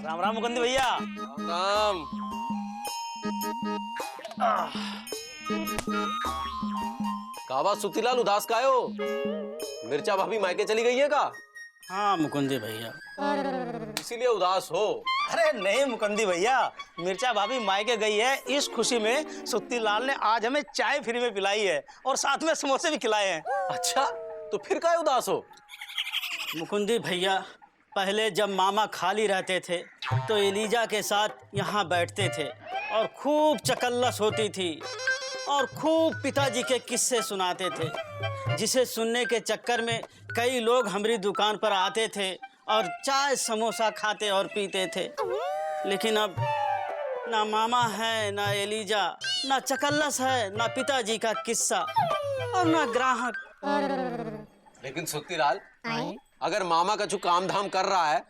राम राम मुकुंद भैया। राम। का बात सुतीलाल, उदास काहे हो? मिर्चा भाभी मायके चली गई है का? हाँ मुकुंदी भैया, इसीलिए उदास हो? अरे नहीं मुकुंदी भैया, मिर्चा भाभी मायके गई है इस खुशी में सुत्ती लाल ने आज हमें चाय फ्री में पिलाई है और साथ में समोसे भी खिलाए हैं। अच्छा, तो फिर काहे उदास हो? मुकुंदी भैया, पहले जब मामा खाली रहते थे तो एलिजा के साथ यहाँ बैठते थे और खूब चकल्लस होती थी और खूब पिताजी के किस्से सुनाते थे, जिसे सुनने के चक्कर में कई लोग हमारी दुकान पर आते थे और चाय समोसा खाते और पीते थे। लेकिन अब ना मामा है, ना एलिजा, ना चकल्लस है, ना पिताजी का किस्सा और ना ग्राहक। लेकिन सुतीलाल, अगर मामा का जो काम धाम कर रहा है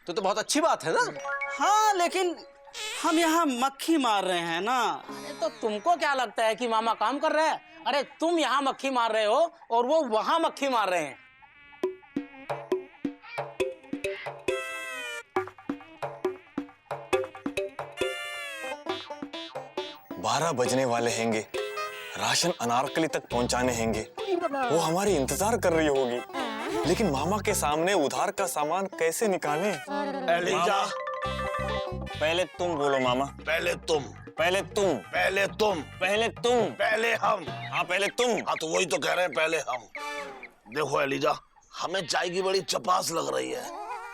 तो बहुत अच्छी बात है ना? हाँ, लेकिन हम यहाँ मक्खी मार रहे हैं ना। तो तुमको क्या लगता है कि मामा काम कर रहे हैं? अरे तुम यहाँ मक्खी मार रहे हो और वो वहाँ मक्खी मार रहे हैं। 12 बजने वाले हैंगे, राशन अनारकली तक पहुंचाने हैंगे। वो हमारी इंतजार कर रही होगी, लेकिन मामा के सामने उधार का सामान कैसे निकालें? एलिजा, पहले तुम बोलो मामा। पहले तुम, पहले तुम, पहले तुम, पहले तुम, पहले हम। हाँ पहले तुम। हाँ तो वही तो कह रहे हैं, पहले हम। देखो एलिजा, हमें चाय की बड़ी चपास लग रही है,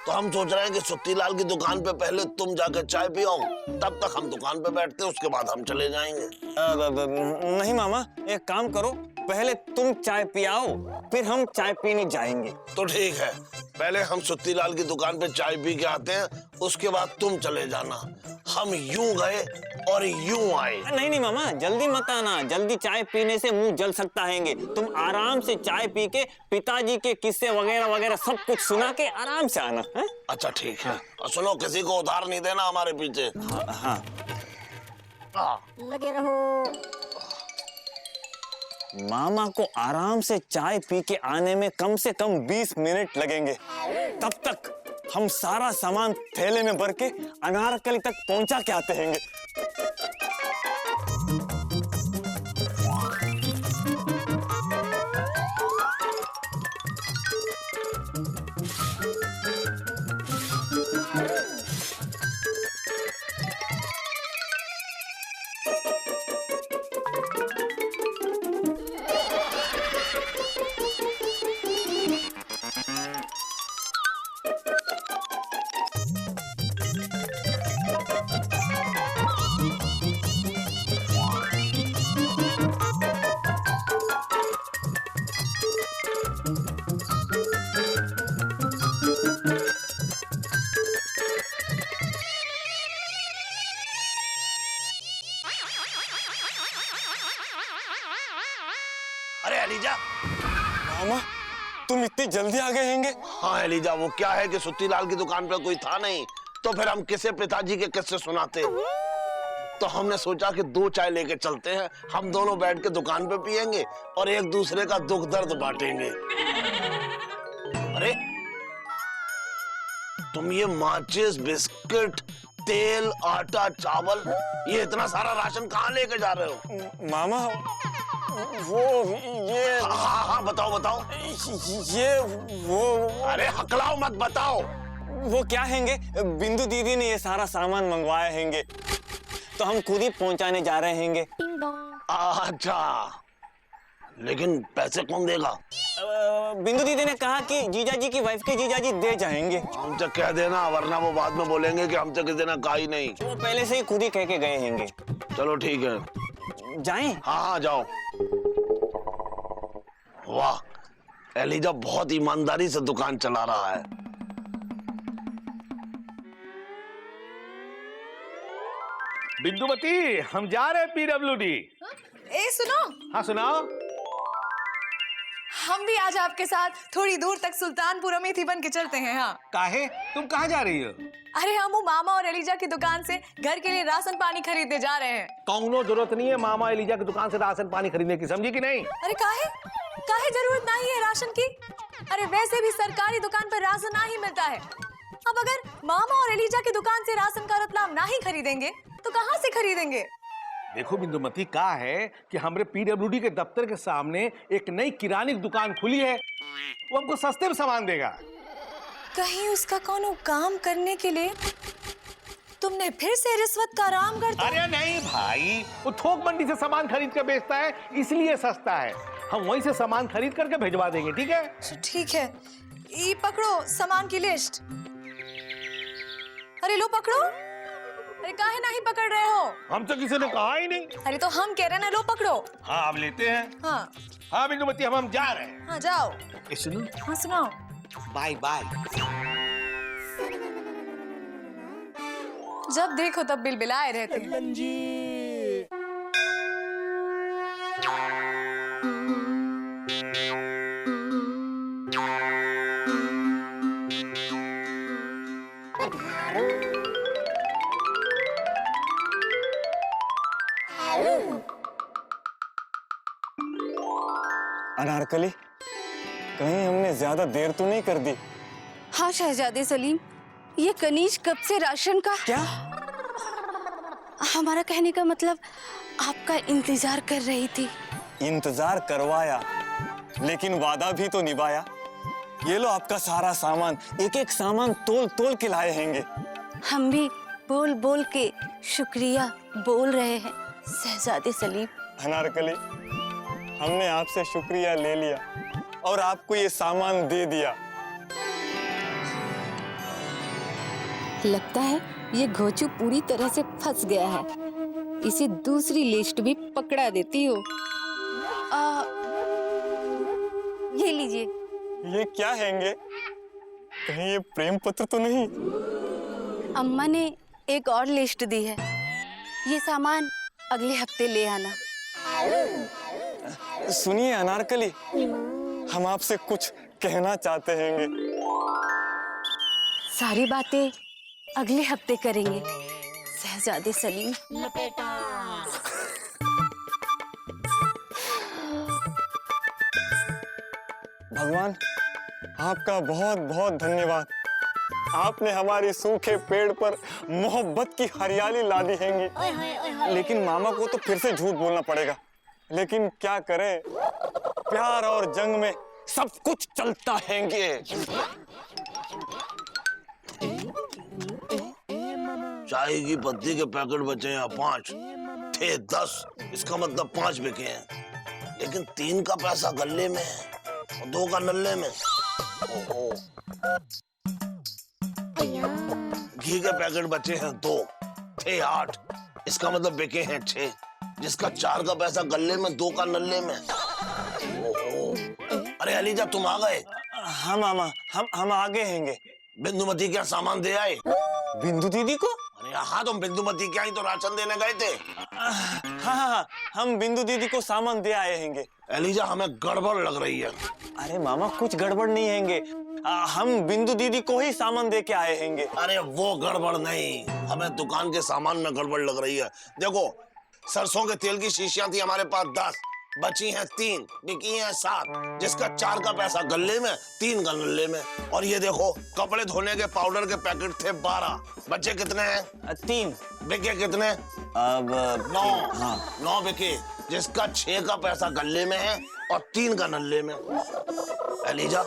तो हम सोच रहे हैं कि सुत्तीलाल की दुकान पे पहले तुम जाकर चाय पियो, तब तक हम दुकान पे बैठते हैं, उसके बाद हम चले जाएंगे। नहीं मामा, एक काम करो, पहले तुम चाय पियाओ, फिर हम चाय पीने जाएंगे। तो ठीक है, पहले हम सुत्तीलाल की दुकान पे चाय पी के आते हैं, उसके बाद तुम चले जाना। हम यूं गए और यूं आए। नहीं नहीं मामा, जल्दी मत आना, जल्दी चाय पीने से मुंह जल सकता है। तुम आराम से चाय पी के पिताजी के किस्से वगैरह वगैरह सब कुछ सुना के आराम से आना है? अच्छा ठीक है। और सुनो, किसी को उधार नहीं देना हमारे पीछे। हाँ। लगे रहो। मामा को आराम से चाय पी के आने में कम से कम 20 मिनट लगेंगे। तब तक हम सारा सामान थैले में भर के अनारकली तक पहुंचा के आते हैं। अरे एलिजा। मामा, तुम इतनी जल्दी आ गए हैंगे? हाँ एलिजा, वो क्या है कि सुत्तीलाल की दुकान पे कोई था नहीं, तो फिर हम किसे पिताजी के किस्से सुनाते। तो हमने सोचा कि 2 चाय लेके चलते हैं, हम दोनों बैठ के दुकान पे पियेंगे और एक दूसरे का दुख दर्द बांटेंगे। अरे तुम ये माचिस, बिस्किट, तेल, आटा, चावल, ये इतना सारा राशन कहाँ लेके जा रहे हो? मामा, ये हाँ हाँ बताओ बताओ। वो अरे हकलाओ मत, बताओ। वो क्या हैंगे, बिंदु दीदी ने ये सारा सामान मंगवाए हैंगे, तो हम खुद ही पहुंचाने जा रहे हैंगे। अच्छा, लेकिन पैसे कौन देगा? बिंदु दीदी ने कहा कि जीजाजी की वाइफ के जीजाजी दे जाएंगे। हमसे कह देना, वरना वो बाद में बोलेंगे कि हमसे किसी ने कहा ही नहीं। वो पहले से ही खुद ही कह के गए हैंगे। चलो ठीक है, जाएं? हाँ हाँ जाओ। वाह, एलिजा बहुत ईमानदारी से दुकान चला रहा है। बिंदुमती, हम जा रहे हैं पीडब्ल्यूडी। ए सुनो। हाँ सुनाओ। हम भी आज आपके साथ थोड़ी दूर तक सुल्तानपुर अमेठी बन के चलते हैं। हाँ काहे? तुम कहाँ जा रही हो? अरे हम मामा और एलिजा की दुकान से घर के लिए राशन पानी खरीदने जा रहे हैं। कौनो जरूरत नहीं है मामा एलिजा की दुकान से राशन पानी खरीदने की, समझी कि नहीं? अरे काहे काहे जरूरत नहीं है राशन की? अरे वैसे भी सरकारी दुकान पर राशन ना ही मिलता है। अब अगर मामा और एलिजा की दुकान से राशन का रतलाम ना ही खरीदेंगे तो कहाँ से खरीदेंगे? देखो बिंदुमती, कहा है कि हमारे पीडब्ल्यूडी के दफ्तर के सामने एक नई किराने की दुकान खुली है, वो हमको सस्ते में सामान देगा। कहीं उसका कोनो काम करने के लिए तुमने फिर से रिश्वत का आराम करता? अरे नहीं भाई, वो थोक मंडी से सामान खरीद कर बेचता है, इसलिए सस्ता है। हम वहीं से सामान खरीद करके भिजवा देंगे, ठीक है? ठीक है, ये पकड़ो सामान की लिस्ट। अरे लो पकड़ो। अरे काहे नहीं पकड़ रहे हो? हम तो किसी ने कहा ही नहीं। अरे तो हम कह रहे हैं ना, लो पकड़ो। हाँ अब लेते हैं। हाँ हाँ बिंदुमती, हम जा रहे हैं। हाँ जाओ। सुनो, हाँ सुनाओ। Bye bye. जब देखो तब बिलबिलाए रहते हैं। अनारकली, कहीं हमने ज्यादा देर तो नहीं कर दी? हाँ शहजादे सलीम, ये कनीज कब से राशन का? क्या? हमारा कहने का मतलब आपका इंतजार कर रही थी। इंतजार करवाया, लेकिन वादा भी तो निभाया। ये लो आपका सारा सामान, एक एक सामान तोल तोल के लाए हैंगे। हम भी बोल बोल के शुक्रिया बोल रहे हैं शहजादे सलीम। अनारकली, हमने आपसे शुक्रिया ले लिया और आपको ये सामान दे दिया। लगता है ये घोचू पूरी तरह से फंस गया है। इसे दूसरी लिस्ट भी पकड़ा देती हो। ये लीजिए। ये क्या हैंगे? कहीं ये प्रेम पत्र तो नहीं? अम्मा ने एक और लिस्ट दी है, ये सामान अगले हफ्ते ले आना। सुनिए अनारकली, हम आपसे कुछ कहना चाहते हैंगे। सारी बातें अगले हफ्ते करेंगे शहजादे सलीम। भगवान, आपका बहुत बहुत धन्यवाद। आपने हमारे सूखे पेड़ पर मोहब्बत की हरियाली ला दी हैंगी। लेकिन मामा को तो फिर से झूठ बोलना पड़ेगा। लेकिन क्या करें, प्यार और जंग में सब कुछ चलता हैंगे। चाय की पत्ती के पैकेट बचे हैं 5 थे 10, इसका मतलब 5 बिके हैं। लेकिन 3 का पैसा गल्ले में है और 2 का नल्ले में। ओहो। घी के पैकेट बचे हैं 2 थे 8, इसका मतलब बिके हैं 6, जिसका 4 का पैसा गल्ले में 2 का नल्ले में। ओहो। अरे अलीजा, तुम आ गए? हाँ मामा, हम आगे हैंगे। बिंदुमती क्या सामान दे आए? बिंदु दीदी को? अरे हाँ, तुम बिंदुमती क्या ही तो राशन देने गए थे। हाँ, हम बिंदु दीदी को सामान दे आए हैंगे। एलिजा, हमें गड़बड़ लग रही है। अरे मामा, कुछ गड़बड़ नहीं हैंगे। हम बिंदु दीदी को ही सामान दे के आए हैंगे। अरे वो गड़बड़ नहीं, हमें दुकान के सामान में गड़बड़ लग रही है। देखो, सरसों के तेल की शीशियां थी हमारे पास 10, बची हैं 3, बिकी हैं 7, जिसका 4 का पैसा गल्ले में, 3 का नल्ले में। और ये देखो, कपड़े धोने के पाउडर के पैकेट थे 12, बचे कितने हैं? 3। बिके कितने? अब 9। हाँ। 9 बिके, जिसका 6 का पैसा गल्ले में है और 3 का नल्ले में। एलिजा,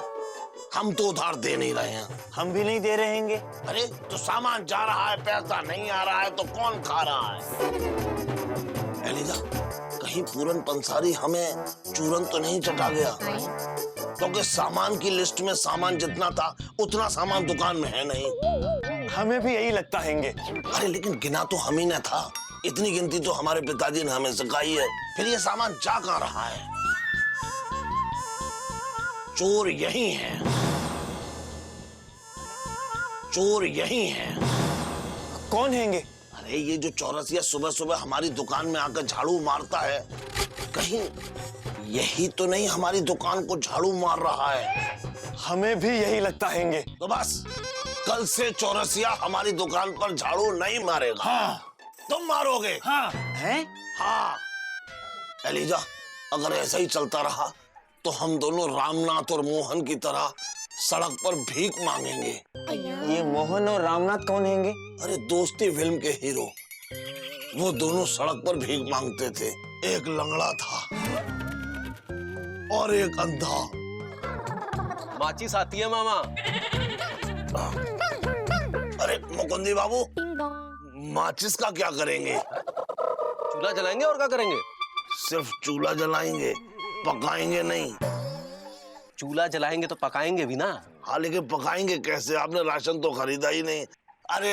हम तो उधार दे नहीं रहे हैं। हम भी नहीं दे रहे हैंगे। अरे तो सामान जा रहा है, पैसा नहीं आ रहा है, तो कौन खा रहा है? एलिजा, कहीं पूरन पंसारी हमें चूरन तो नहीं चटा गया? क्योंकि सामान की लिस्ट में सामान जितना था उतना सामान दुकान में है नहीं। हमें भी यही लगता हैंगे। अरे लेकिन गिना तो हम ही ने था, इतनी गिनती तो हमारे पिताजी ने हमें सिखाई है। फिर ये सामान जा कहाँ रहा है? चोर यही है, चोर यही है। कौन हैंगे? अरे ये जो चौरसिया सुबह सुबह हमारी दुकान में आकर झाड़ू मारता है, कहीं यही तो नहीं हमारी दुकान को झाड़ू मार रहा है? हमें भी यही लगता हैंगे। तो बस कल से चौरसिया हमारी दुकान पर झाड़ू नहीं मारेगा। हाँ। तुम मारोगे। हाँ। हैं? हाँ। एलिजा, अगर ऐसा ही चलता रहा तो हम दोनों रामनाथ और मोहन की तरह सड़क पर भीख मांगेंगे। ये मोहन और रामनाथ कौन हैंगे? अरे दोस्ती फिल्म के हीरो, वो दोनों सड़क पर भीख मांगते थे। एक लंगड़ा था और एक अंधा। माचिस आती है मामा। अरे मुकुंदी बाबू, माचिस का क्या करेंगे? चूल्हा जलाएंगे और क्या करेंगे? सिर्फ चूल्हा जलाएंगे, पकाएंगे नहीं। चूल्हा जलाएंगे तो पकाएंगे भी ना। हाँ, लेकिन पकाएंगे कैसे? आपने राशन तो खरीदा ही नहीं। अरे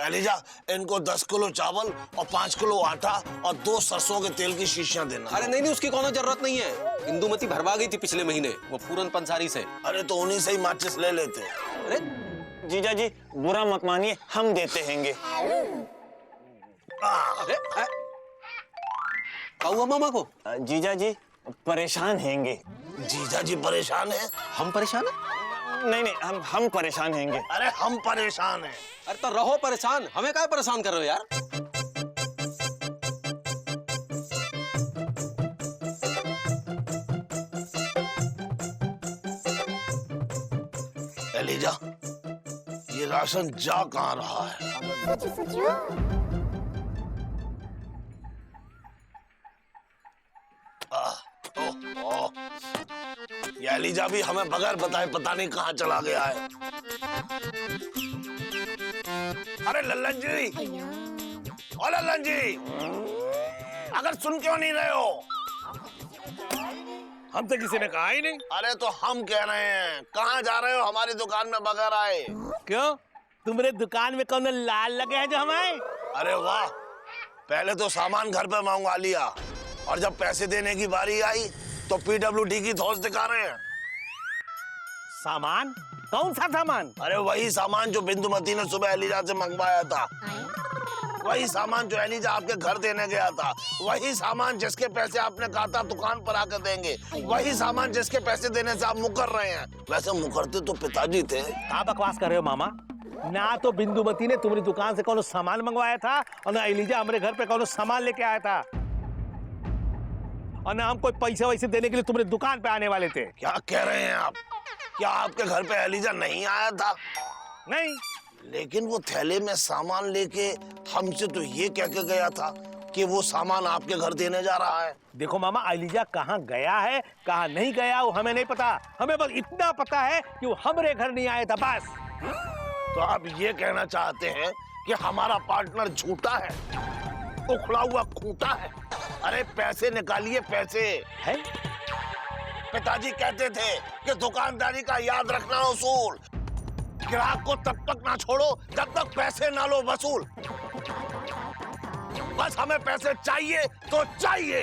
एलिजा, इनको 10 किलो चावल और 5 किलो आटा और 2 सरसों के तेल की शीशियां देना। अरे नहीं, उसकी कोनो जरूरत नहीं है। इंदुमती भरवा गई थी पिछले महीने वो पूरन पंसारी से। अरे तो उन्हीं से ही माचिस ले लेते। अरे जीजा जी बुरा मत मानिए, हम देते हैंगे। अरे क्या हुआ मामा को? जीजा जी परेशान हैंगे। जीजा जी परेशान हैं? हम परेशान हैं? नहीं, हम परेशान हैंगे। अरे हम परेशान हैं। अरे तो रहो परेशान, हमें क्या परेशान कर रहे हो यार? एलिजा, ये राशन जा कहाँ रहा है? ये एलिजा भी हमें बगैर बताए पता नहीं कहाँ चला गया है। अरे लल्लन जी, ओ लल्लन जी, अगर सुन क्यों नहीं रहे हो? हम तो किसी ने कहा ही नहीं। अरे तो हम कह रहे हैं, कहाँ जा रहे हो हमारी दुकान में बगैर आए? क्यों, तुम्हारे दुकान में कौन लाल लगे हैं जो हम आए? अरे वाह, पहले तो सामान घर पे मंगवा लिया और जब पैसे देने की बारी आई तो पीडब्ल्यूडी की धौंस दिखा रहे हैं। सामान? कौन सा सामान? अरे वही सामान जो बिंदुमती ने सुबह एलिजा से मंगवाया था, वही सामान जो एलिजा आपके घर देने गया था, वही सामान जिसके पैसे आपने कहा था दुकान पर आकर देंगे, वही सामान जिसके पैसे देने से आप मुकर रहे हैं। वैसे मुकरते तो पिताजी थे। क्या बकवास कर रहे हो मामा? ना तो बिंदुमती ने तुम्हारी दुकान से कौन सामान मंगवाया था और ना एलिजा हमारे घर पे कौन सामान लेके आया था, और ना हम कोई पैसे वैसे देने के लिए तुम्हारी दुकान पे आने वाले थे। क्या कह रहे हैं आप? क्या आपके घर पे एलिजा नहीं आया था? नहीं, लेकिन वो थैले में सामान लेके हमसे तो ये कह के गया था कि वो सामान आपके घर देने जा रहा है। देखो मामा, एलिजा कहाँ गया है कहाँ नहीं गया वो हमें नहीं पता। हमें बस इतना पता है कि वो हमारे घर नहीं आया था, बस। तो आप ये कहना चाहते हैं कि हमारा पार्टनर झूठा है, उखड़ा हुआ खूंटा है? अरे पैसे निकालिए, पैसे है? पिताजी कहते थे कि दुकानदारी का याद रखना उसूल, ग्राहक को तब तक ना छोड़ो जब तक पैसे ना लो वसूल। बस हमें पैसे चाहिए तो चाहिए।